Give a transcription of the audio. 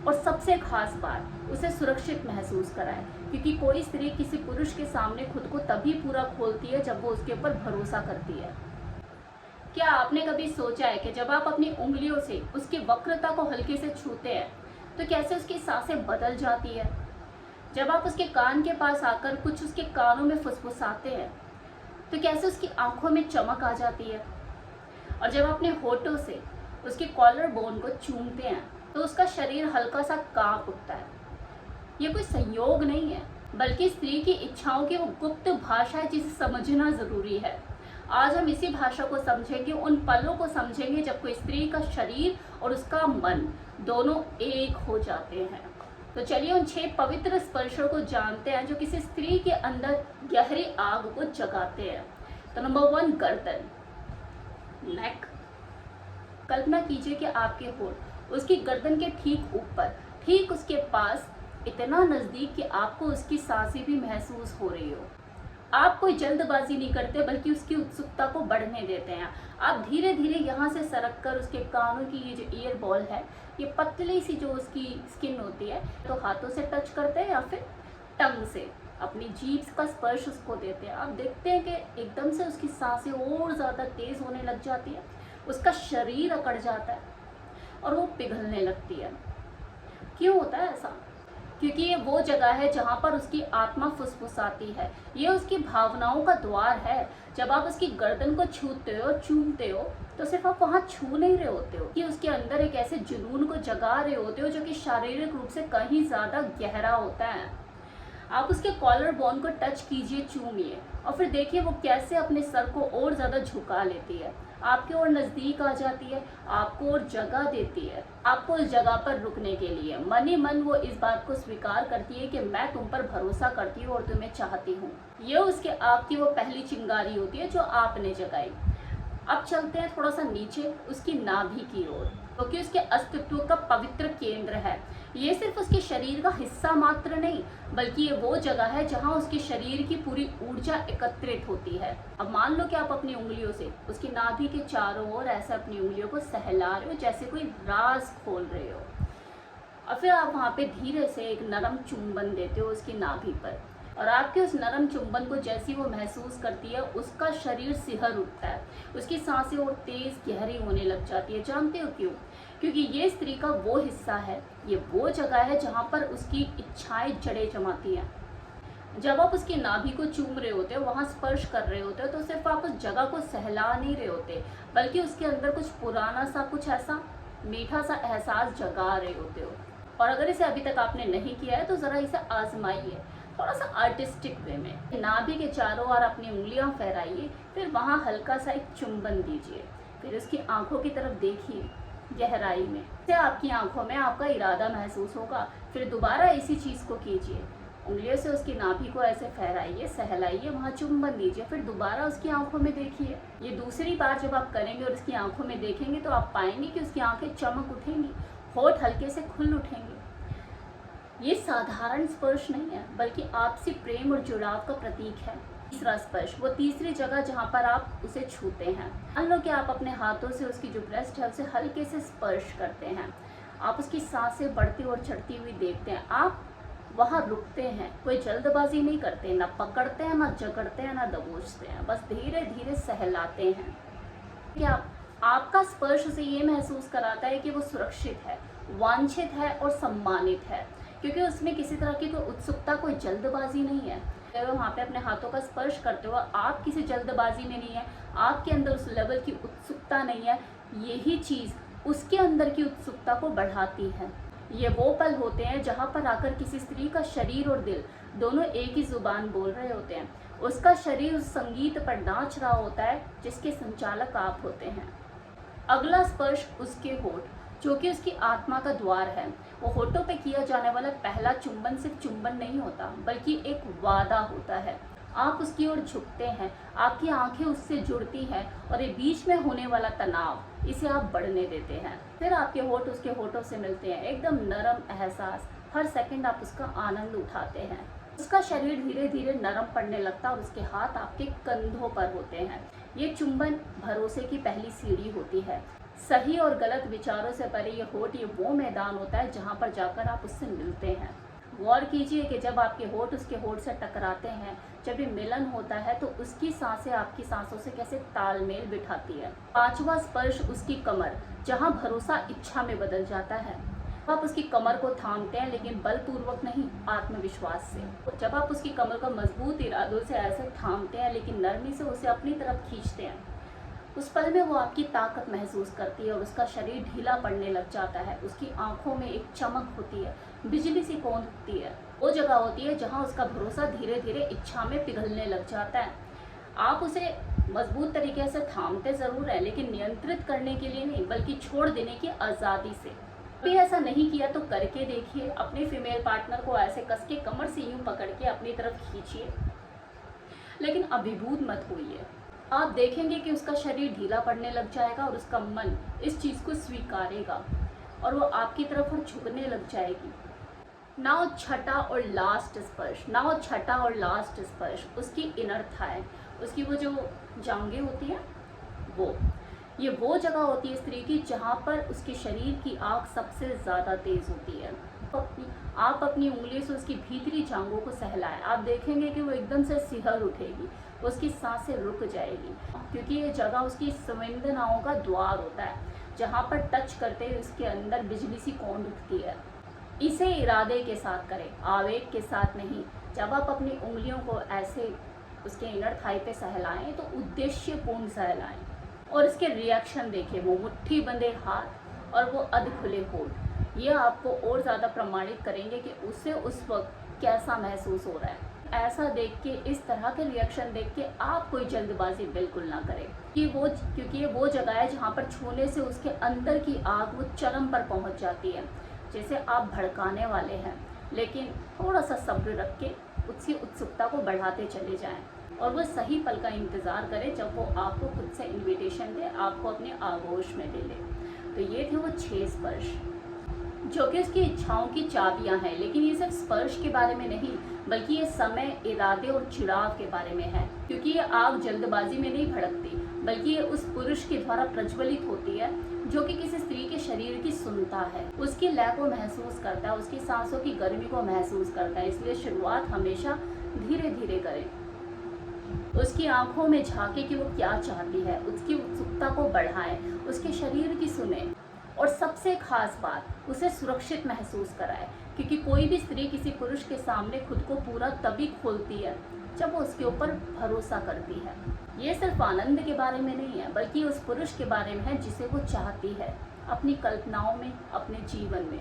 और सबसे खास बात, उसे सुरक्षित महसूस कराएं, क्योंकि कोई स्त्री किसी पुरुष के सामने खुद को तभी पूरा खोलती है जब वो उसके ऊपर भरोसा करती है। क्या आपने कभी सोचा है कि जब आप अपनी उंगलियों से उसकी वक्रता को हल्के से छूते हैं तो कैसे उसकी सांसें बदल जाती है? जब आप उसके कान के पास आकर कुछ उसके कानों में फुसफुसाते हैं तो कैसे उसकी आंखों में चमक आ जाती है? और जब अपने होठों से उसके कॉलर बोन को चूमते हैं तो उसका शरीर हल्का सा कांप उठता है। ये कोई संयोग नहीं है, बल्कि स्त्री की इच्छाओं की वो गुप्त भाषा है जिसे समझना जरूरी है। आज हम इसी भाषा को समझेंगे, उन पलों को समझेंगे जब कोई स्त्री का शरीर और उसका मन दोनों एक हो जाते हैं। तो चलिए उन 6 पवित्र स्पर्शों को जानते हैं जो किसी स्त्री के अंदर गहरी आग को जगाते हैं। तो नंबर 1, गर्दन, नेक। कल्पना कीजिए कि आपके होंठ उसकी गर्दन के ठीक ऊपर, ठीक उसके पास, इतना नजदीक कि आपको उसकी सांसें भी महसूस हो रही हो। आप कोई जल्दबाजी नहीं करते, बल्कि उसकी उत्सुकता को बढ़ने देते हैं। आप धीरे धीरे यहाँ से सरक कर उसके कानों की ये जो ईयर बॉल है, ये पतली सी जो उसकी स्किन होती है, तो हाथों से टच करते हैं या फिर टंग से अपनी जीभ का स्पर्श उसको देते हैं। आप देखते हैं कि एकदम से उसकी सांसें और ज़्यादा तेज होने लग जाती है, उसका शरीर अकड़ जाता है और वो पिघलने लगती है। क्यों होता है ऐसा? क्योंकि ये वो जगह है जहाँ पर उसकी आत्मा फुसफुसाती है। ये उसकी भावनाओं का द्वार है। जब आप उसकी गर्दन को छूते हो, चूमते हो, तो सिर्फ आप वहाँ छू नहीं रहे होते हो, कि उसके अंदर एक ऐसे जुनून को जगा रहे होते हो जो कि शारीरिक रूप से कहीं ज़्यादा गहरा होता है। आप उसके कॉलर बोन को टच कीजिए, चूमिए, और फिर देखिए वो कैसे अपने सर को और ज़्यादा झुका लेती है, आपके और नज़दीक आ जाती है, आपको और जगह देती है, आपको उस जगह पर रुकने के लिए। मन ही मन वो इस बात को स्वीकार करती है कि मैं तुम पर भरोसा करती हूँ और तुम्हें चाहती हूँ। ये उसके आपकी वो पहली चिंगारी होती है जो आपने जगाई। अब चलते हैं थोड़ा सा नीचे, उसकी नाभि की ओर, क्योंकि उसके अस्तित्व का पवित्र केंद्र है। ये सिर्फ उसके शरीर का हिस्सा मात्र नहीं, बल्कि ये वो जगह है जहाँ उसके शरीर की पूरी ऊर्जा एकत्रित होती है। अब मान लो कि आप अपनी उंगलियों से उसकी नाभि के चारों ओर ऐसे अपनी उंगलियों को सहला रहे हो, जैसे कोई राज खोल रहे हो, और फिर आप वहाँ पे धीरे से एक नरम चुंबन देते हो उसकी नाभि पर। और आपके उस नरम चुंबन को जैसी वो महसूस करती है, उसका शरीर सिहर उठता है, उसकी सांसें और तेज गहरी होने लग जाती है। जानते हो क्यों? क्योंकि ये स्त्री का वो हिस्सा है, ये वो जगह है जहाँ पर उसकी इच्छाएं जड़ें जमाती हैं। जब आप उसकी नाभि को चूम रहे होते हो, वहाँ स्पर्श कर रहे होते हो, तो सिर्फ आप उस जगह को सहला नहीं रहे होते, बल्कि उसके अंदर कुछ पुराना सा, कुछ ऐसा मीठा सा एहसास जगा रहे होते हो। और अगर इसे अभी तक आपने नहीं किया है तो ज़रा इसे आजमाइए, थोड़ा सा आर्टिस्टिक वे में। नाभि के चारों ओर अपनी उंगलियां फहराइए, फिर वहाँ हल्का सा एक चुंबन दीजिए, फिर उसकी आंखों की तरफ देखिए गहराई में। से आपकी आंखों में आपका इरादा महसूस होगा। फिर दोबारा इसी चीज़ को कीजिए, उंगलियों से उसकी नाभि को ऐसे फहराइए, सहलाइए, वहाँ चुंबन दीजिए, फिर दोबारा उसकी आंखों में देखिए। ये दूसरी बार जब आप करेंगे और उसकी आंखों में देखेंगे तो आप पाएंगे कि उसकी आंखें चमक उठेंगी, होठ हल्के से खुल उठेंगे। ये साधारण स्पर्श नहीं है, बल्कि आपसी प्रेम और जुड़ाव का प्रतीक है। तीसरा स्पर्श, वो तीसरी जगह जहाँ पर आप उसे छूते हैं। मान लो कि आप अपने हाथों से उसकी जो ब्रेस्ट है उसे हल्के से स्पर्श करते हैं। आप उसकी सांसें बढ़ती और चढ़ती हुई देखते हैं। आप वहाँ रुकते हैं, कोई जल्दबाजी नहीं करते, ना पकड़ते हैं, ना जकड़ते हैं, ना दबोचते हैं, बस धीरे धीरे सहलाते हैं। क्या आपका स्पर्श उसे ये महसूस कराता है कि वो सुरक्षित है, वांछित है और सम्मानित है, क्योंकि उसमें किसी तरह की कोई उत्सुकता, कोई जल्दबाजी नहीं है। तो वहाँ पे अपने हाथों का स्पर्श करते हो, आप किसी जल्दबाजी में नहीं है, आपके अंदर उस लेवल की उत्सुकता नहीं है। यही चीज़ उसके अंदर की उत्सुकता को बढ़ाती है। ये वो पल होते हैं जहाँ पर आकर किसी स्त्री का शरीर और दिल दोनों एक ही जुबान बोल रहे होते हैं। उसका शरीर उस संगीत पर नाच रहा होता है जिसके संचालक आप होते हैं। अगला स्पर्श उसके होठ, जो कि उसकी आत्मा का द्वार है। वो होठों पे किया जाने वाला पहला चुंबन सिर्फ चुंबन नहीं होता, बल्कि एक वादा होता है। आप उसकी ओर झुकते हैं, आपकी आंखें उससे जुड़ती हैं, और ये बीच में होने वाला तनाव, इसे आप बढ़ने देते हैं। फिर आपके होठ उसके होठों से मिलते हैं, एकदम नरम एहसास, हर सेकंड आप उसका आनंद उठाते हैं। उसका शरीर धीरे धीरे नरम पड़ने लगता है और उसके हाथ आपके कंधों पर होते हैं। ये चुंबन भरोसे की पहली सीढ़ी होती है। सही और गलत विचारों से परे ये होठ ये वो मैदान होता है जहाँ पर जाकर आप उससे मिलते हैं। गौर कीजिए कि जब आपके होठ उसके होठ से टकराते हैं, जब ये मिलन होता है तो उसकी सांसें आपकी सांसों से कैसे तालमेल बिठाती है। पांचवा स्पर्श उसकी कमर, जहाँ भरोसा इच्छा में बदल जाता है। आप उसकी कमर को थामते हैं, लेकिन बलपूर्वक नहीं, आत्मविश्वास से। जब आप उसकी कमर को मजबूत इरादों से ऐसे थामते हैं, लेकिन नरमी से उसे अपनी तरफ खींचते हैं, उस पल में वो आपकी ताकत महसूस करती है और उसका शरीर ढीला पड़ने लग जाता है। उसकी आंखों में एक चमक होती है, बिजली सी कौंध उठती है। वो जगह होती है जहाँ उसका भरोसा धीरे धीरे इच्छा में पिघलने लग जाता है। आप उसे मजबूत तरीके से थामते जरूर है, लेकिन नियंत्रित करने के लिए नहीं, बल्कि छोड़ देने की आज़ादी से। कभी ऐसा नहीं किया तो करके देखिए। अपने फीमेल पार्टनर को ऐसे कस के कमर से यूं पकड़ के अपनी तरफ खींचिए, लेकिन अभिभूत मत होइए। आप देखेंगे कि उसका शरीर ढीला पड़ने लग जाएगा और उसका मन इस चीज़ को स्वीकारेगा और वो आपकी तरफ और झुकने लग जाएगी। नाउ छठा और लास्ट स्पर्श उसकी इनर थाई, उसकी वो जो जांघें होती हैं, वो जगह होती है स्त्री की जहाँ पर उसके शरीर की आग सबसे ज़्यादा तेज़ होती है। आप अपनी उंगली से उसकी भीतरी जांघों को सहलाएं। आप देखेंगे कि वो एकदम से सिहर उठेगी, उसकी सांसें रुक जाएगी, क्योंकि ये जगह उसकी संवेदनाओं का द्वार होता है, जहाँ पर टच करते ही उसके अंदर बिजली सी कौंध उठती है। इसे इरादे के साथ करें, आवेग के साथ नहीं। जब आप अपनी उंगलियों को ऐसे उसके इनर थाई पे सहलाएं तो उद्देश्यपूर्ण सहलाएं और इसके रिएक्शन देखें। वो मुट्ठी बंधे हाथ और वो अध खुले होठ, ये आपको और ज़्यादा प्रमाणित करेंगे कि उसे उस वक्त कैसा महसूस हो रहा है। ऐसा देख के, इस तरह के रिएक्शन देख के आप कोई जल्दबाजी बिल्कुल ना करें, क्योंकि ये वो जगह है जहाँ पर छूने से उसके अंदर की आग वो चरम पर पहुँच जाती है। जैसे आप भड़काने वाले हैं, लेकिन थोड़ा सा सब्र रख के उसकी उत्सुकता को बढ़ाते चले जाएं और वो सही पल का इंतज़ार करें जब वो आपको खुद से इन्विटेशन दे, आपको अपने आगोश में ले ले। तो ये थे वो 6 स्पर्श जो कि उसकी इच्छाओं की चाबियां हैं। लेकिन ये सिर्फ स्पर्श के बारे में नहीं, बल्कि ये समय, इरादे और चिड़ाव के बारे में है, क्योंकि ये आग जल्दबाजी में नहीं भड़कती, बल्कि ये उस पुरुष के द्वारा प्रज्वलित होती है जो कि किसी स्त्री के शरीर की सुनता है, उसकी लय को महसूस करता है, उसकी सांसों की गर्मी को महसूस करता है। इसलिए शुरुआत हमेशा धीरे धीरे करें, उसकी आंखों में झांके कि वो क्या चाहती है, उसकी उत्सुकता को बढ़ाएं, उसके शरीर की सुने और सबसे खास बात, उसे सुरक्षित महसूस कराए, क्योंकि कोई भी स्त्री किसी पुरुष के सामने खुद को पूरा तभी खोलती है जब वो उसके ऊपर भरोसा करती है। ये सिर्फ आनंद के बारे में नहीं है, बल्कि उस पुरुष के बारे में है जिसे वो चाहती है, अपनी कल्पनाओं में, अपने जीवन में।